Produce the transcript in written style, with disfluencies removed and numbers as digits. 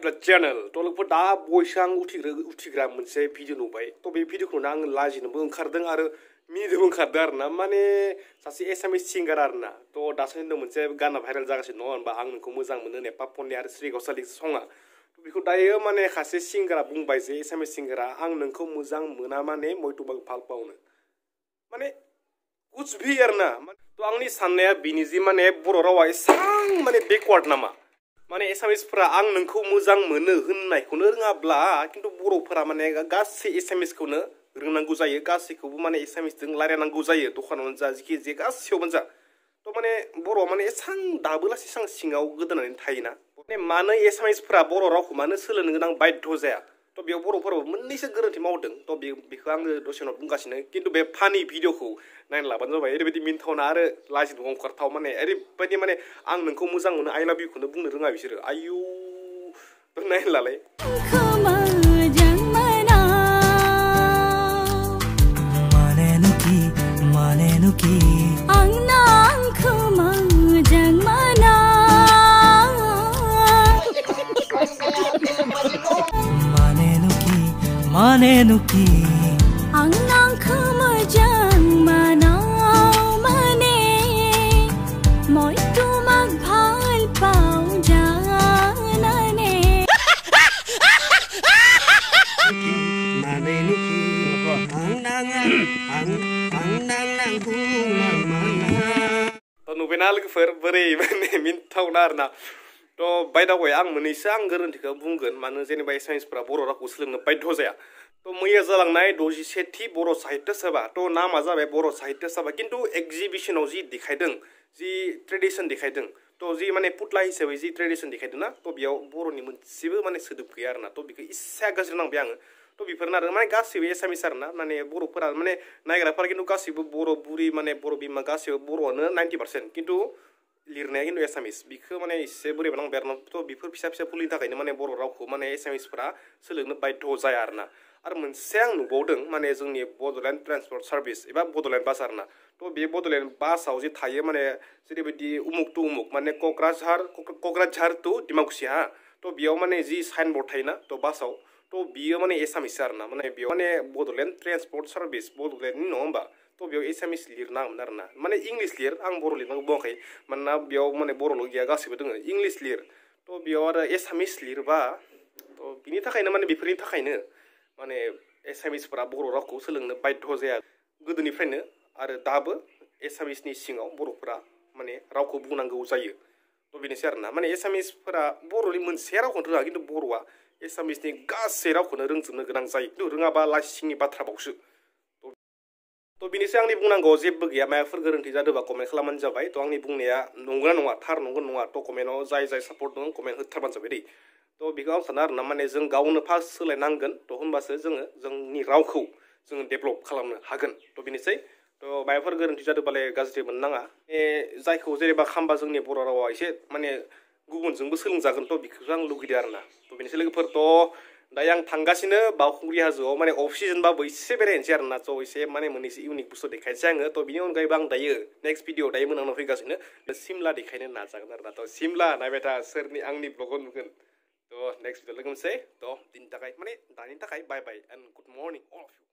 to द channel तो लोगों दा बयसां उथिग्रा मोनसे भिडिअ नुबाय तो बे भिडिअखौनो आं लाजिनोबो ओंखारदों आरो मिनिनोबो ओंखारदों आरोना माने सासे एसामिस सिंगार आरोना तो दासान्दि मोनसे गाना भाइरेल जागासिनो दङ होनबा आं नोंखौ मोजां मोनो होननाय पापननि आरो श्रीगोसालि सङा बेखौ दायो माने सासे सिंगारा बुंबाय जे एसामिस सिंगारा आं नोंखौ मोजां मोना माने मयथ'बा फाल पावनो माने कुछ भी आरोना तो आंनि साननाया बिनि जि माने बर' रावा एसां माने बेकवार्ड नामा माने एसामिसफोरा आं नोंखौ मोजां मोनो होननायखौनो रोङाब्ला खिन्थु बर'फोरा माने गासै एसामिसखौनो रोंनांगौ जायो गासैखौबो माने एसामिसजों रायलायनांगौ जायो दखानावनो जा जिखि जे गासैयावबो जा तो माने बर'आ माने एसां दाबो लासै एसां सिङाव गोदोनानै थायोना माने मानो एसामिसफोरा बर' रावखौ मानो सोलोंनो गोनां बाध्य जाया तो बेयाव बर'फोराबो मोननैसो गोरोन्थि मावदों तो बेखौ आङो दसे उनाव बुंगासिनो खिन्थु बे फानि भिडिअखौ नायना लाबानो जाबाय ओरैबायदि मिनिथावना आरो लाजिनो ओंखारथाव माने ओरैबायदि माने आं नोंखौ मोजां मोनो आइ लाभ इउखौनो बुंनो रोङा बिसोरो आयु नायना लालाय Manenuki ang nangka majang manaw mane moy tumagphal paw janane Manenuki ang nang mana तो नुबायना लोगोफोर बोरै माने मिनिथावना आरोना तो बाय दा वे आं मोननैसो आं गोरोन्थिखौ बुंगोन मानो जेनेबा एसामिसफोरा बर' रावखौ सोलोंनो बाध्य जाया तो मैया जालांनाय 61थि बर' साहित्य सभा तो नामा जाबाय बर' साहित्य सभा किन्तु एक्जिबिशनाव जि देखायदों जि ट्रेडिशन देखायदों तो जि माने पुतला हिसाबै जि ट्रेडिशन देखायदों ना तो बेयाव बर'नि मोनसेबो माने सोदोब गैया आरोना तो बेखौ इसे गाज्रि नांबाय आङो तो बेफोरनो आरो माने गासैबो एसामिस आरोना माने बर'फोरा माने नायग्राफोरा किन्तु गासैबो बर' बुरि माने बर' बिमा गासैबो बर'आनो 90% किन्तु लिरनाया किन्तु एसामिस बेखौ माने एसे बोरैबा नांबाय आरोना तो बेफोर फिसा फिसा फुलिनि थाखायनो माने बर' रावखौ माने एसामिसफोरा सोलोंनो बाध्य जाया आरोना आरो मोनसे आं नुबावदों माने जोंनि बड'लेण्ड ट्रेन्सपर्ट सार्भिस एबा बड'लेण्ड बास आरोना तो बे बड'लेण्ड बासाव जे थायो माने जेरैबायदि उमुक टु उमुक माने क'क्राझार टु डिमाकुसि हा तो बेयाव माने जि साइन बर्ड थायोना तो बासाव तो बियो माने एसामिस आरोना माने बेयाव माने बड'लेण्ड ट्रेन्सपर्ट सार्भिस बड'लेण्डनि नङा होमबा तो बेयाव एसामिस लिरनांगोन आरोना माने इंलिश लिर आं बर' लिरनांगौ बुङाखै मानोना बेयाव माने बर'ल' गैया गासैबो दङ इंलिश लिर तो बेयाव आरो एसामिस लिरबा तो बिनि थाखायनो माने बेफोरनि थाखायनो माने एसामिसफोरा बर' रावखौ सोलोंनो बाध्य जाया गोदोनिफ्रायनो आरो दाबो एसामिसनि सिङाव बर'फोरा माने रावखौ बुंनांगौ जायो तो बेनोसै आरोना माने एसामिसफोरा बर'नि मोनसे रावखौनो रोङा खिन्थु बर'आ एसामिसनि गासै रावखौनो रोंजोबनो गोनां जायो खिन्थु रोङाबा लासिंनि बाथ्राबावसो तो बेनिसै आंनि बुंनांगौ जेबो गैया माबाफोर गोरोन्थि जादोंबा कमेन्ट खालामबानो जाबाय तो आंनि बुंनाया नंगौना नङा थार नंगौ नङा तो कमेन्टआव जाय सापर्ट दं कमेन्ट होथारबानो जाबाय दै तो बेखौ आं सानो आरोना माने जों गावनो फार्स्ट सोलायनांगोन तो होनबासो जोङो जोंनि रावखौ जोङो डेभेलप खालामनो हागोन तो बेनोसै तो माबाफोर गोरोन्थि जादोंबालाय गाज्रि मोननाङा जायखौ जेनेबा खामबा जोंनि बर' रावा एसे माने गुबुनजोंबो सोलोंजागोन तो बेखौसो आं लुगैदों आरोना तो बेनोसै लोगोफोर तो दायो आं थांगासिनो बावखुंग्रि हाजोआव माने अफ सिजनबाबो एसे बेरायनोसै आरोना तो एसे माने मोननैसो इउनिक बुस्थु देखायनोसै आङो तो बिनि अनगायैबो आं दायो नेक्स्ट भिडिअ दायो मोनांनाव फैगासिनो सिमला देखायनो नाजागोन आरोना तो सिमला नायबाय था सोरनि आंनि ब्लगाव नुगोन तो नेक्स्ट भिडिअ लोगो मोनसै तो दिननि थाखाय माने दानि थाखाय bye bye and good morning all of U